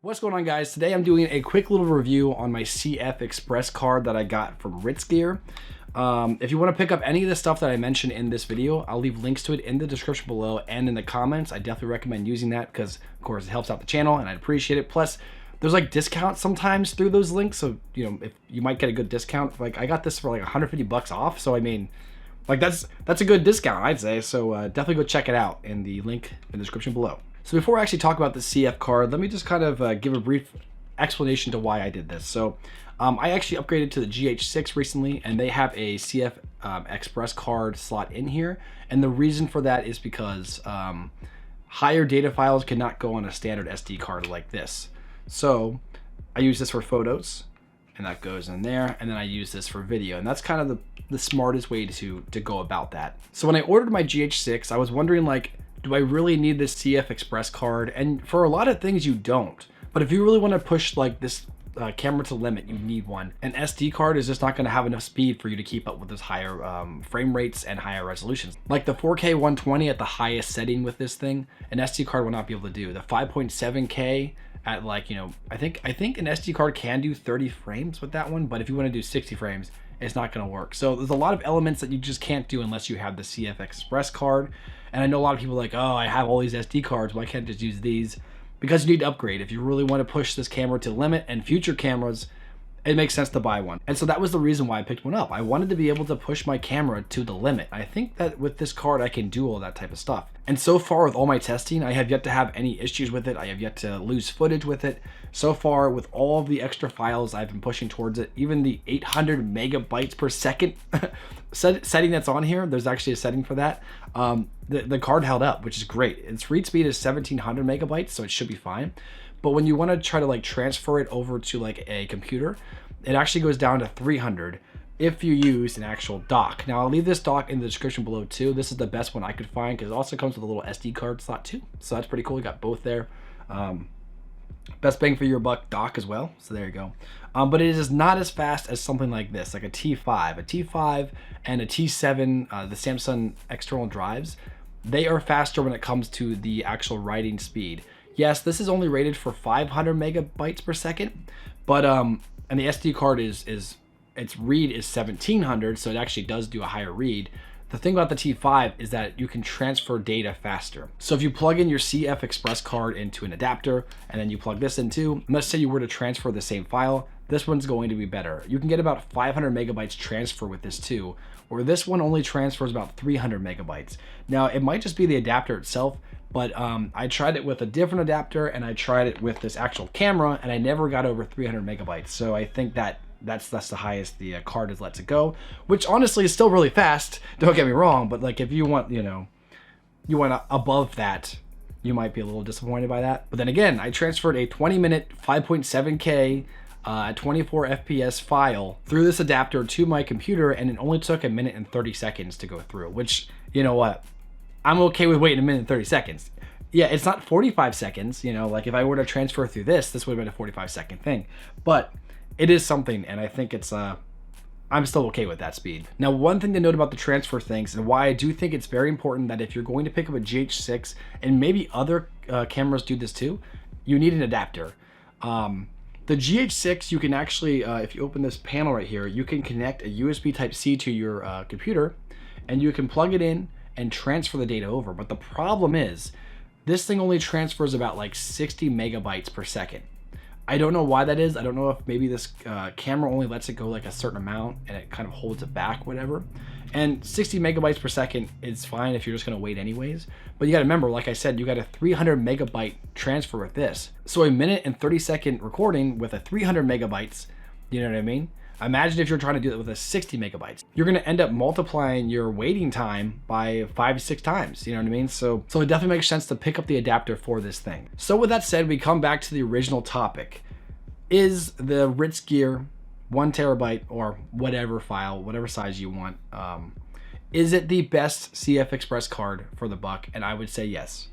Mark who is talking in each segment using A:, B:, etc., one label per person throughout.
A: What's going on, guys? Today I'm doing a quick little review on my CF Express card that I got from Ritz Gear. If you want to pick up any of the stuff that I mentioned in this video, I'll leave links to it in the description below and in the comments. I definitely recommend using that because, of course, it helps out the channel and I'd appreciate it. Plus, there's like discounts sometimes through those links, so if you might get a good discount. Like I got this for like 150 bucks off, so I mean, like that's a good discount, I'd say. So definitely go check it out in the link in the description below. So before I actually talk about the CF card, let me just kind of give a brief explanation to why I did this. So I actually upgraded to the GH6 recently, and they have a CF Express card slot in here. And the reason for that is because higher data files cannot go on a standard SD card like this. So I use this for photos, and that goes in there. And then I use this for video, and that's kind of the smartest way to go about that. So when I ordered my GH6, I was wondering, like, do I really need this CF Express card? And for a lot of things, you don't. But if you really want to push like this camera to limit, you need one. An SD card is just not going to have enough speed for you to keep up with those higher frame rates and higher resolutions. Like the 4K 120 at the highest setting with this thing, an SD card will not be able to do. The 5.7K at like, I think an SD card can do 30 frames with that one, but if you want to do 60 frames, it's not going to work. So there's a lot of elements that you just can't do unless you have the CF Express card. And I know a lot of people are like, oh, I have all these SD cards, why can't I just use these? Because you need to upgrade. If you really want to push this camera to limit and future cameras, it makes sense to buy one. And so that was the reason why I picked one up. I wanted to be able to push my camera to the limit. I think that with this card, I can do all that type of stuff. And so far with all my testing, I have yet to have any issues with it. I have yet to lose footage with it. So far with all of the extra files I've been pushing towards it, even the 800 megabytes per second setting that's on here, there's actually a setting for that. The card held up, which is great. Its read speed is 1700 megabytes, so it should be fine. But when you want to try to like transfer it over to like a computer, it actually goes down to 300 if you use an actual dock. Now I'll leave this dock in the description below too. This is the best one I could find because it also comes with a little SD card slot too. So that's pretty cool. We got both there. Best bang for your buck dock as well. So there you go. But it is not as fast as something like this, like a T5. A T5 and a T7, the Samsung external drives, they are faster when it comes to the actual writing speed. Yes, this is only rated for 500 megabytes per second, but and the SD card its read is 1700, so it actually does do a higher read. The thing about the T5 is that you can transfer data faster. So if you plug in your CF Express card into an adapter and then you plug this in too, and let's say you were to transfer the same file, this one's going to be better. You can get about 500 megabytes transfer with this too, where this one only transfers about 300 megabytes. Now it might just be the adapter itself, but I tried it with a different adapter and I tried it with this actual camera and I never got over 300 megabytes. So I think that's the highest the card has let it go, which honestly is still really fast, don't get me wrong, but like if you want, you want above that, you might be a little disappointed by that. But then again, I transferred a 20-minute 5.7K 24 FPS file through this adapter to my computer, and it only took 1 minute and 30 seconds to go through, which, you know what, I'm okay with waiting 1 minute and 30 seconds. Yeah, it's not 45 seconds, like if I were to transfer through this would have been a 45-second thing, but it is something, and I think it's I'm still okay with that speed. Now, one thing to note about the transfer things and why I do think it's very important that if you're going to pick up a GH6, and maybe other cameras do this too, you need an adapter. The GH6, you can actually, if you open this panel right here, you can connect a USB Type-C to your computer, and you can plug it in and transfer the data over. But the problem is, this thing only transfers about like 60 megabytes per second. I don't know why that is. I don't know if maybe this camera only lets it go like a certain amount and it kind of holds it back, whatever. And 60 megabytes per second is fine if you're just gonna wait anyways. But you gotta remember, like I said, you got a 300 megabyte transfer with this. So 1 minute and 30-second recording with a 300 megabytes, you know what I mean? Imagine if you're trying to do it with a 60 megabytes. You're gonna end up multiplying your waiting time by 5 to 6 times, you know what I mean? So it definitely makes sense to pick up the adapter for this thing. So with that said, we come back to the original topic. Is the Ritz Gear 1 terabyte or whatever file, whatever size you want, is it the best CF Express card for the buck? And I would say yes.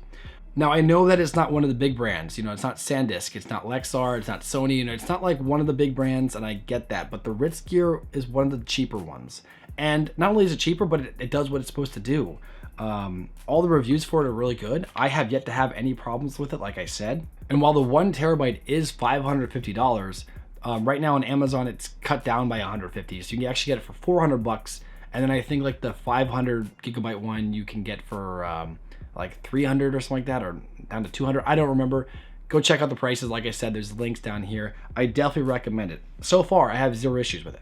A: Now, I know that it's not one of the big brands, it's not SanDisk, it's not Lexar, it's not Sony, it's not like one of the big brands, and I get that, but the Ritz Gear is one of the cheaper ones. And not only is it cheaper, but it does what it's supposed to do. All the reviews for it are really good. I have yet to have any problems with it, like I said. And while the 1 terabyte is $550, right now on Amazon it's cut down by $150, so you can actually get it for $400. And then I think like the 500 gigabyte one you can get for like 300 or something like that, or down to 200. I don't remember. Go check out the prices. Like I said, there's links down here. I definitely recommend it. So far, I have 0 issues with it.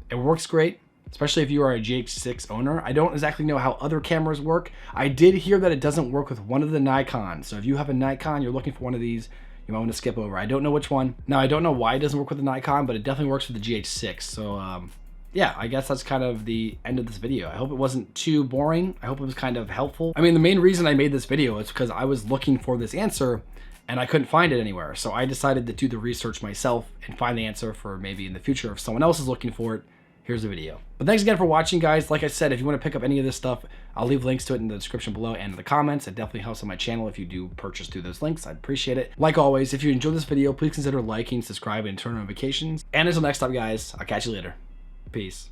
A: It works great, especially if you are a GH6 owner. I don't exactly know how other cameras work. I did hear that it doesn't work with one of the Nikons. So if you have a Nikon, you're looking for one of these, you might want to skip over. I don't know which one. Now, I don't know why it doesn't work with the Nikon, but it definitely works with the GH6. So yeah, I guess that's kind of the end of this video. I hope it wasn't too boring. I hope it was kind of helpful. I mean, the main reason I made this video is because I was looking for this answer and I couldn't find it anywhere. So I decided to do the research myself and find the answer for maybe in the future if someone else is looking for it. Here's the video. But thanks again for watching, guys. Like I said, if you want to pick up any of this stuff, I'll leave links to it in the description below and in the comments. It definitely helps on my channel if you do purchase through those links. I'd appreciate it. Like always, if you enjoyed this video, please consider liking, subscribing, and turn on notifications. And until next time, guys, I'll catch you later. Peace.